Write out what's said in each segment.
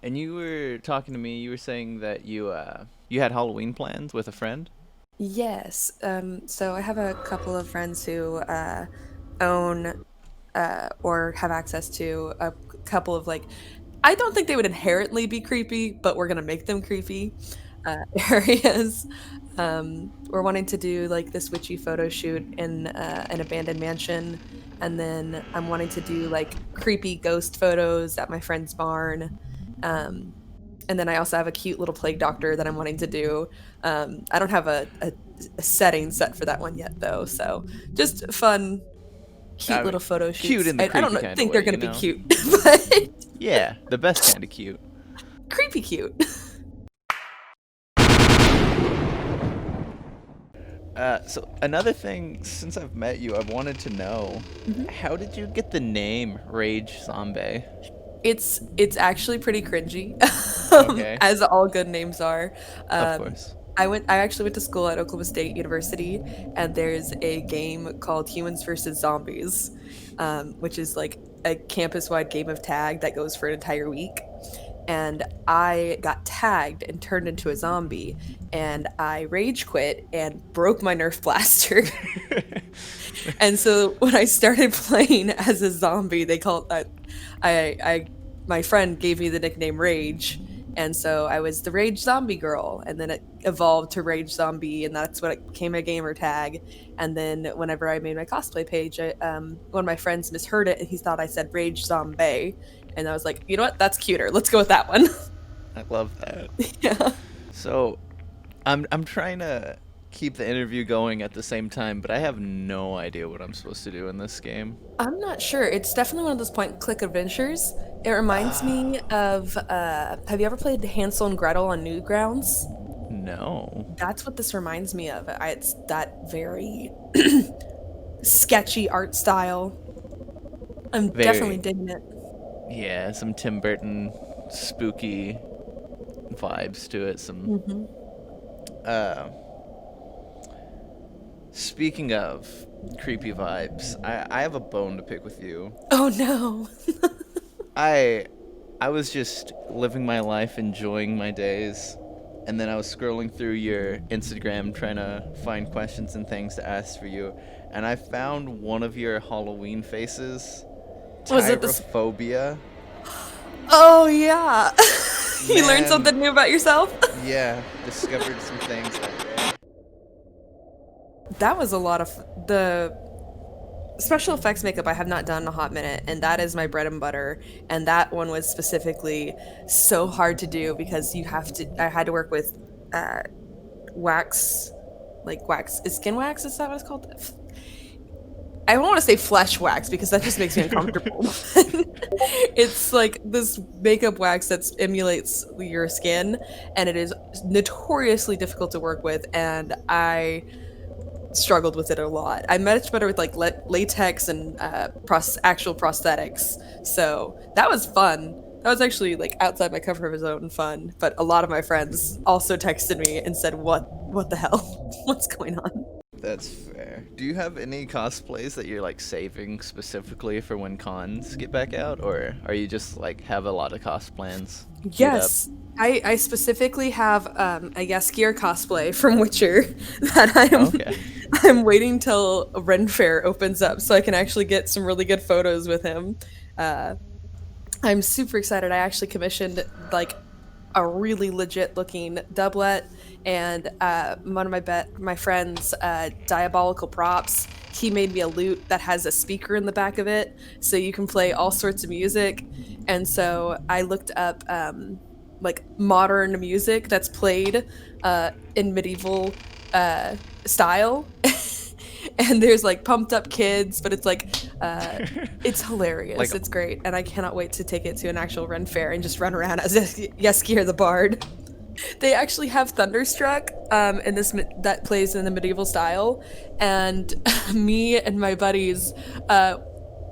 And you were talking to me. You were saying that you had Halloween plans with a friend. Yes. So I have a couple of friends who own or have access to a couple of I don't think they would inherently be creepy, but we're gonna make them creepy areas. We're wanting to do like this witchy photo shoot in an abandoned mansion, and then I'm wanting to do like creepy ghost photos at my friend's barn. Um, and then I also have a cute little plague doctor that I'm wanting to do. I don't have a setting set for that one yet, though. So just fun, cute I mean, little photo cute shoots. in the I don't creepy know, kind of think they're way, going you to be know? cute, but Yeah, the best kind of cute. creepy cute. So another thing, since I've met you, I've wanted to know, Mhm. how did you get the name Rage Zombae? It's actually pretty cringy, Okay, as all good names are. of Um, course. I actually went to school at Oklahoma State University, and there's a game called Humans versus Zombies, which is like a campus-wide game of tag that goes for an entire week. And I got tagged and turned into a zombie, and I rage quit and broke my Nerf blaster. And so when I started playing as a zombie, they called I my friend gave me the nickname Rage. And so I was the Rage Zombie Girl, and then it evolved to Rage Zombie, and that's what it became a gamer tag. And then whenever I made my cosplay page, one of my friends misheard it, and he thought I said Rage Zombie, and I was like, you know what, that's cuter. Let's go with that one. I love that. Yeah. So I'm trying to keep the interview going at the same time, but I have no idea what I'm supposed to do in this game. I'm not sure. It's definitely one of those point click adventures. It reminds me Ah, of have you ever played Hansel and Gretel on Newgrounds? no. That's what this reminds me of. It's that very sketchy art style. I'm definitely Very, digging it. yeah, some Tim Burton spooky vibes to it. Some Hmm. uh speaking of creepy vibes, I have a bone to pick with you. Oh no. I I was just living my life, enjoying my days, and then I was scrolling through your Instagram trying to find questions and things to ask for you, and I found one of your Halloween faces, Was it this? Tyrophobia. Oh yeah. You learned Man, something new about yourself? yeah, discovered some things that day. That was a lot of the special effects makeup I have not done in a hot minute, and that is my bread and butter. And that one was specifically so hard to do because I had to work with uh, wax, like wax, is skin wax? Is that what it's called? I don't want to say flesh wax because that just makes me uncomfortable. It's like this makeup wax that emulates your skin, and it is notoriously difficult to work with. And I struggled with it a lot. I'm much better with like latex and actual prosthetics. So that was fun. That was actually like outside my comfort zone fun. But a lot of my friends also texted me and said, "What the hell? What's going on?" That's fair. Do you have any cosplays that you're like saving specifically for when cons get back out, or are you just like have a lot of cos plans queued up? Yes. I specifically have a Yeskier cosplay from Witcher that I am Okay. I'm waiting till Ren Fair opens up so I can actually get some really good photos with him. Uh, I'm super excited. I actually commissioned like a really legit looking doublet, and one of my friends diabolical props. He made me a lute that has a speaker in the back of it, so you can play all sorts of music. And so I looked up like modern music that's played in medieval uh, style. And there's like pumped up kids, but uh, it's Like hilarious. It's great, and I cannot wait to take it to an actual Ren fair and just run around as Yeskier the Bard. They actually have Thunderstruck in that plays in the medieval style, and me and my buddies,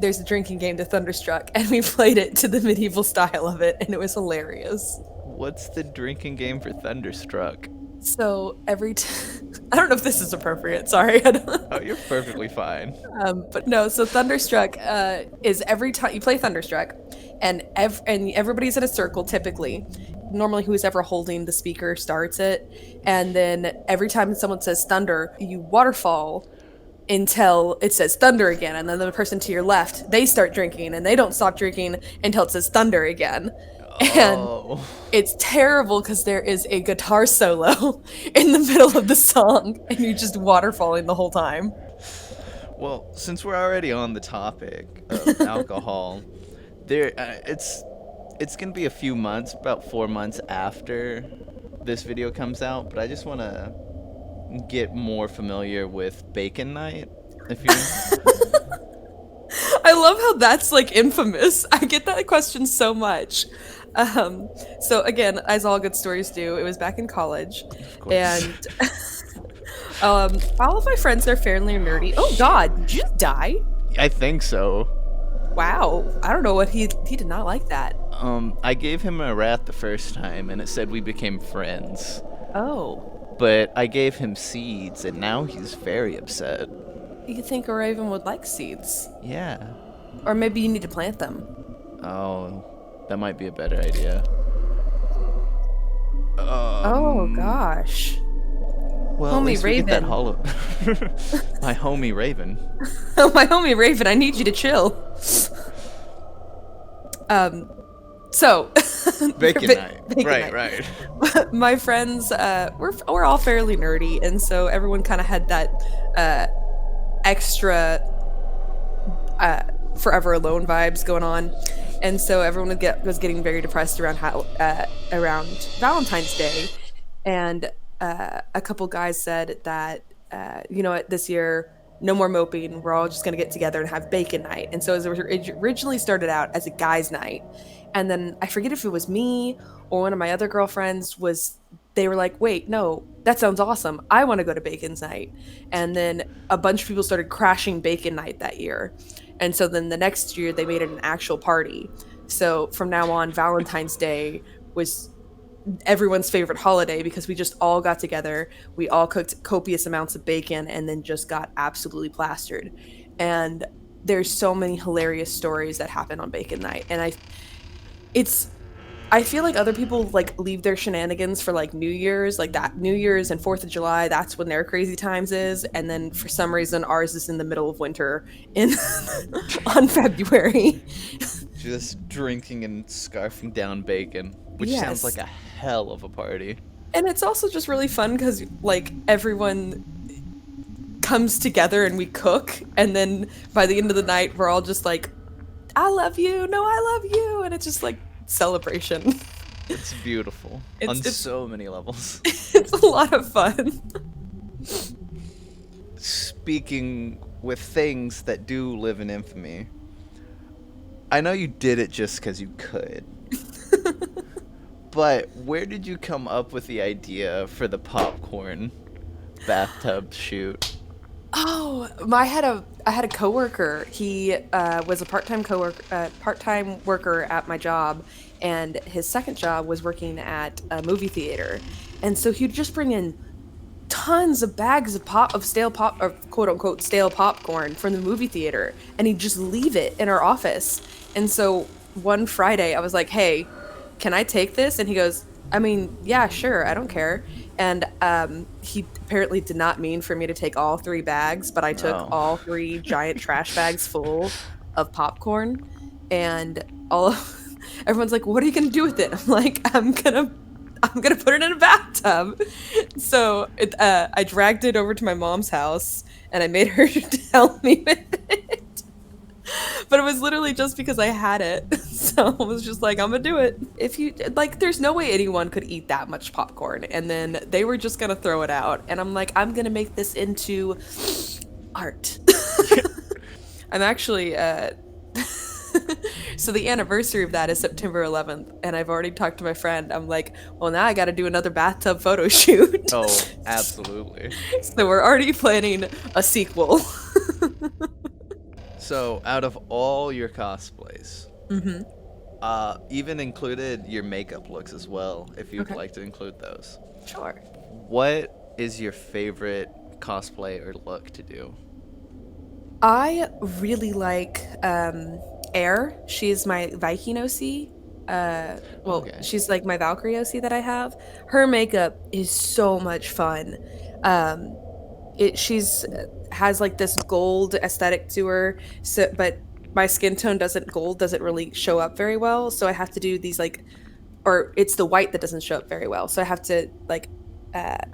there's a drinking game to Thunderstruck, and we played it to the medieval style of it, and it was hilarious. what's the drinking game for Thunderstruck? So I don't know if this is appropriate. Sorry. Oh, you're perfectly fine. But no, so Thunderstruck is every time you play Thunderstruck, and everybody's in a circle typically. Normally, who's ever holding the speaker starts it, and then every time someone says thunder, you waterfall until it says thunder again, and then the person to your left, they start drinking and they don't stop drinking until it says thunder again. And Oh. it's terrible because there is a guitar solo in the middle of the song and you're just waterfalling the whole time. Well, since we're already on the topic of alcohol, it's gonna be a few months, about 4 months after this video comes out, but I just want to get more familiar with Bacon Night. If you, I love how that's like infamous. I get that question so much. So again, as all good stories do, it was back in college, of course. and all of my friends are fairly nerdy. Oh God, did you die? I think so. Wow, I don't know what he did not like that. I gave him a rat the first time, and it said we became friends. Oh, But I gave him seeds, and now he's very upset. you think a raven would like seeds, Yeah. or maybe you need to plant them. Oh, that might be a better idea. Oh gosh. Well, Homie at least we get that Raven. hollow. My homie Raven. Oh, my homie Raven, I need you to chill. So Bacon Ba- night. Bacon Right, night. right. My friends, we're all fairly nerdy, and so everyone kind of had that extra forever alone vibes going on, and so everyone was getting very depressed around around Valentine's Day, and a couple guys said that you know what, this year no more moping, we're all just going to get together and have bacon night. And so it originally started out as a guys night, and then I forget if it was me or one of my other girlfriends they were like, wait, no, that sounds awesome, I want to go to bacon's night. And then a bunch of people started crashing bacon night that year, and so then the next year they made it an actual party. So from now on, Valentine's Day was everyone's favorite holiday because we just all got together, we all cooked copious amounts of bacon, and then just got absolutely plastered. And there's so many hilarious stories that happen on bacon night, and I feel like other people like leave their shenanigans for like New Year's, like that New Year's and 4th of July, that's when their crazy times is, and then for some reason ours is in the middle of winter in on February. Just drinking and scarfing down bacon, which sounds like Yes. a hell of a party. And it's also just really fun because like everyone comes together and we cook, and then by the end of the night we're all just like, I love you, no, I love you, and it's just like celebration. It's beautiful on so many levels. It's a lot of fun. Speaking with things that do live in infamy, I know you did it just because you could. But where did you come up with the idea for the popcorn bathtub shoot? Oh, I had a coworker. He was a part-time worker at my job, and his second job was working at a movie theater. And so he'd just bring in tons of bags of stale pop, or quote unquote stale popcorn from the movie theater, and he'd just leave it in our office. And so one Friday I was like, "Hey, can I take this?" And he goes, "I mean, yeah, sure, I don't care." And he apparently did not mean for me to take all 3 bags, but I took Oh. all 3 giant trash bags full of popcorn. And everyone's like, "What are you gonna do with it?" I'm like, I'm gonna put it in a bathtub." So I dragged it over to my mom's house, and I made her help me with it. But it was literally just because I had it. So I was just like, I'm gonna do it. If you like, there's no way anyone could eat that much popcorn. And then they were just gonna throw it out. And I'm like, I'm gonna make this into art. I'm actually so the anniversary of that is September 11th, and I've already talked to my friend. I'm like, well, now I got to do another bathtub photo shoot. Oh, absolutely. So we're already planning a sequel. So, out of all your cosplays, even included your makeup looks as well, if you'd Okay. like to include those. Sure. What is your favorite cosplay or look to do? I really like Air. She's my Viking OC. Well, Okay. she's like my Valkyrie OC that I have. Her makeup is so much fun. Um, she's has like this gold aesthetic to her, so but my skin tone doesn't really show up very well, so I have to do these like, or it's the white that doesn't show up very well, so I have to like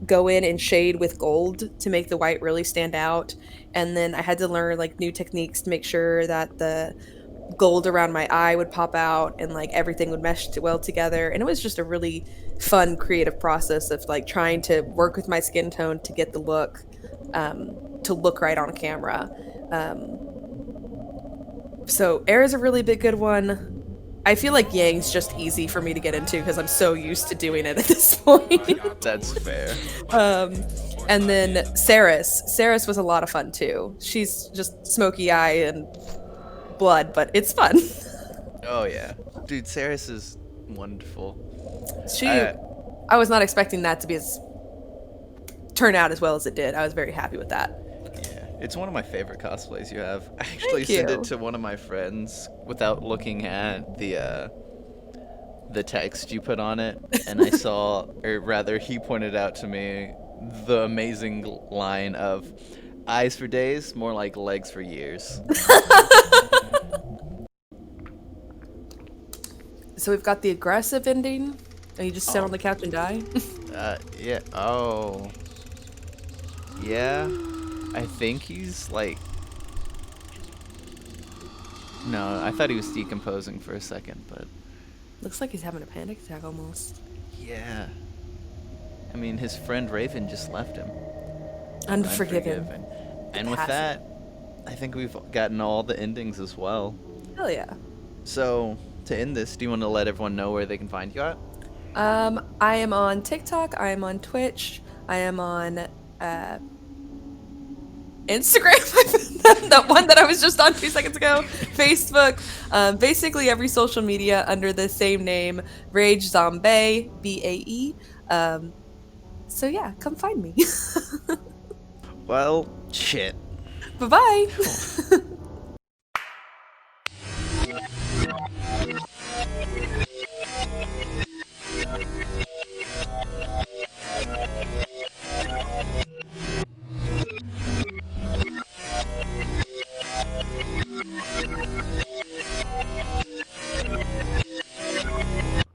go in and shade with gold to make the white really stand out. And then I had to learn like new techniques to make sure that the gold around my eye would pop out and like everything would mesh well together. And it was just a really fun creative process of like trying to work with my skin tone to get the look to look right on camera. So Air is a really big good one. I feel like Yang's just easy for me to get into because I'm so used to doing it at this point. That's fair. um, and then Saris was a lot of fun too. She's just smoky eye and blood, but it's fun. Oh yeah, dude, Saris is wonderful. She, I, I was not expecting that to be as turn out as well as it did. I was very happy with that. yeah, it's one of my favorite cosplays you have. I actually Thank sent you. it to one of my friends without looking at the text you put on it, and I saw, or rather, he pointed out to me the amazing line of "eyes for days, more like legs for years." So we've got the aggressive ending, and you just sit Oh. on the couch and die. Yeah. Oh. Yeah. I think he's like. No, I thought he was decomposing for a second, but Looks like he's having a panic attack almost. yeah. I mean, his friend Raven just left him. Unforgiven. And with that, I think we've gotten all the endings as well. Hell yeah. So, to end this, do you want to let everyone know where they can find you at? I am on TikTok. I am on Twitch. I am on Instagram. That one that I was just on 2 seconds ago. Facebook. Basically every social media under the same name. Rage Zombae. BAE. So yeah, come find me. Well, shit. Bye bye.